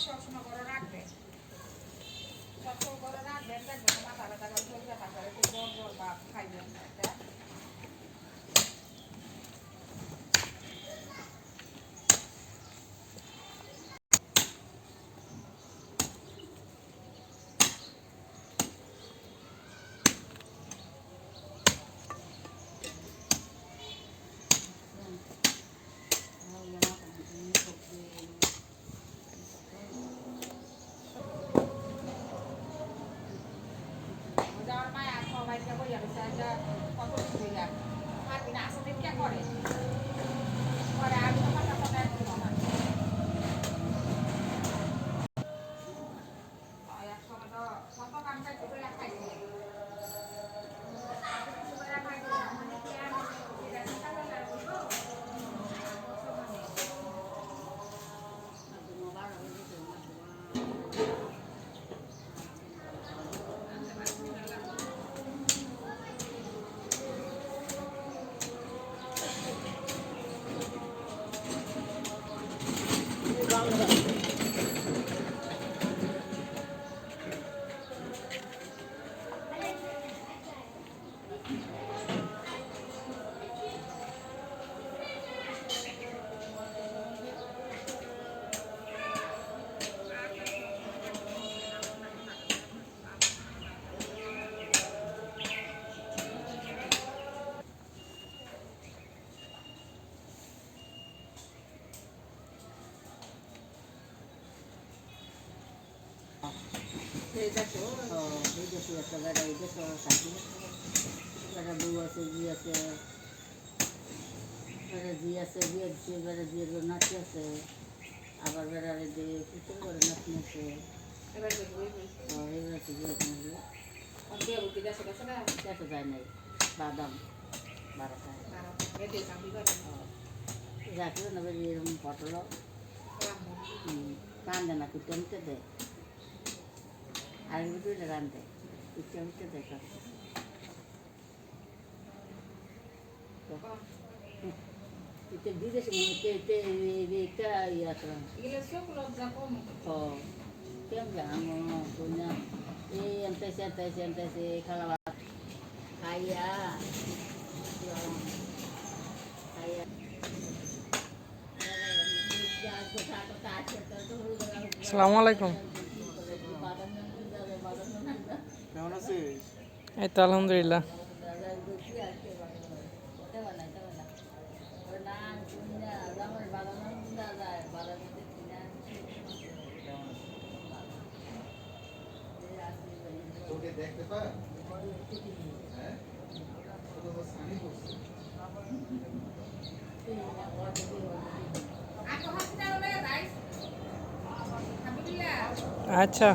সবসময় করে রাখবে, সবসময় করে রাখবেন, দেখবেন মাথা ব্যথা করে শরীর ব্যথা করে একটু জল জল ভাব খাইবেন। কত কিছু পারবি না আসলে কে করে পরে আমি তোমার কথা একদম আমার একসময় তো কত কাম খাইতে করে খাইছি দেখো এই দেখো একটা বেড়া এই দেখো কাকি বেড়া বউ আছে জি আছে বেড়া জি আছে বিয়ে দিচ্ছে বেড়া জিয়ের নাচি আছে আবার বেড়ার যে পুতুল করে নাচি আছে এবার দেখা যায় নাই বাদাম বারোটা রাখলো না এরকম পটল কান্দে না কুটে নিতে দেয় আর ভিতরে রান্ধে কুটে নিতে দেখো বিদেশে কেম জানো কোনা এই এমতেছে খাওয়া খাইয়া খাইয়া আসসালামু আলাইকুম। কেমন আছিস? এই তো আলহামদুলিল্লাহ। তোকে দেখতে পা হ্যাঁ আচ্ছা।